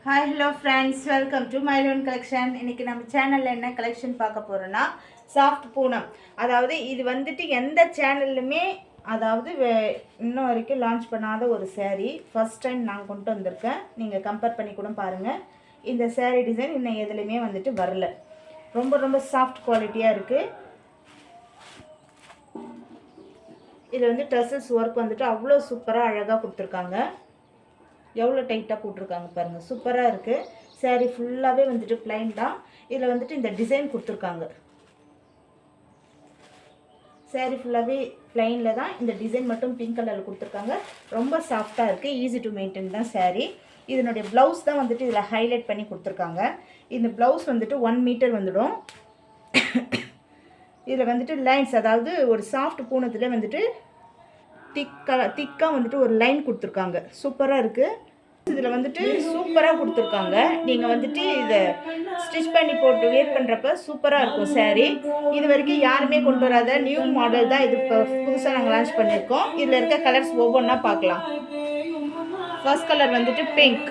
Hi hello friends, welcome to Mylon collection. இன்றைக்கி நம்ம சேனலில் என்ன கலெக்ஷன் பார்க்க போகிறோன்னா சாஃப்ட் பூனம். அதாவது இது வந்துட்டு எந்த சேனல்லுமே இன்னும் வரைக்கும் லான்ச் பண்ணாத ஒரு சேரீ. ஃபஸ்ட் டைம் நான் கொண்டு வந்திருக்கேன். நீங்கள் கம்பேர் பண்ணி கூட பாருங்கள். இந்த சேரீ டிசைன் இன்னும் எதுலேயுமே வந்துட்டு வரல. ரொம்ப ரொம்ப சாஃப்ட் குவாலிட்டியாக இருக்குது. இதில் வந்து ட்ரெஸ்ஸஸ் ஒர்க் வந்துட்டு அவ்வளோ சூப்பராக அழகாக கொடுத்துருக்காங்க. எவ்வளோ டைட்டாக போட்டிருக்காங்க பாருங்கள், சூப்பராக இருக்குது. சேரீ ஃபுல்லாகவே வந்துட்டு பிளைன் தான். இதில் வந்துட்டு இந்த டிசைன் கொடுத்துருக்காங்க. சேரீ ஃபுல்லாகவே பிளைனில் தான், இந்த டிசைன் மட்டும் பிங்க் கலரில் கொடுத்துருக்காங்க. ரொம்ப சாஃப்டாக இருக்குது, ஈஸி டு மெயின்டைன் தான் சேரீ. இதனுடைய ப்ளவுஸ் தான் வந்துட்டு இதில் ஹைலைட் பண்ணி கொடுத்துருக்காங்க. இந்த ப்ளவுஸ் வந்துட்டு 1 மீட்டர் வந்துடும். இதில் வந்துட்டு லைன்ஸ், அதாவது ஒரு சாஃப்ட் பூனத்தில் வந்துட்டு திக்காக வந்துட்டு ஒரு லைன் கொடுத்துருக்காங்க. சூப்பராக இருக்குது. இதில் வந்துட்டு சூப்பராக கொடுத்துருக்காங்க. நீங்கள் வந்துட்டு இதை ஸ்டிச் பண்ணி போட்டு வேர் பண்ணுறப்ப சூப்பராக இருக்கும் சேரீ. இது வரைக்கும் யாருமே கொண்டு வராத நியூ மாடல் தான் இது. இப்போ புதுசாக நாங்கள் லான்ச் பண்ணியிருக்கோம். இதில் இருக்க கலர்ஸ் ஒவ்வொன்றா பார்க்கலாம். ஃபர்ஸ்ட் கலர் வந்துட்டு பிங்க்,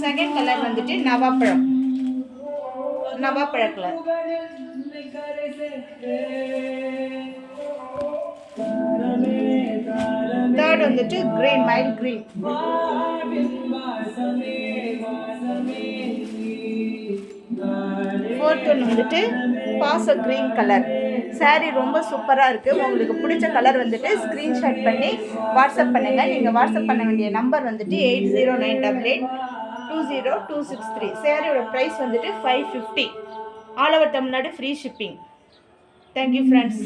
செகண்ட் கலர் வந்துட்டு நவாப்பழம் கலர், தேர்ட் வந்துட்டு கிரீன், மைல்ட் கிரீன், ஃபோர்த் ஒன்று வந்துட்டு பாச கிரீன் கலர். சாரீ ரொம்ப சூப்பராக இருக்குது. உங்களுக்கு பிடிச்ச கலர் வந்துட்டு ஸ்க்ரீன்ஷாட் பண்ணி வாட்ஸ்அப் பண்ணுங்கள். நீங்கள் வாட்ஸ்அப் பண்ண வேண்டிய நம்பர் வந்துட்டு 8098882023. சேரீயோட ப்ரைஸ் வந்துட்டு 550. All over Tamil Nadu free shipping. Thank you friends.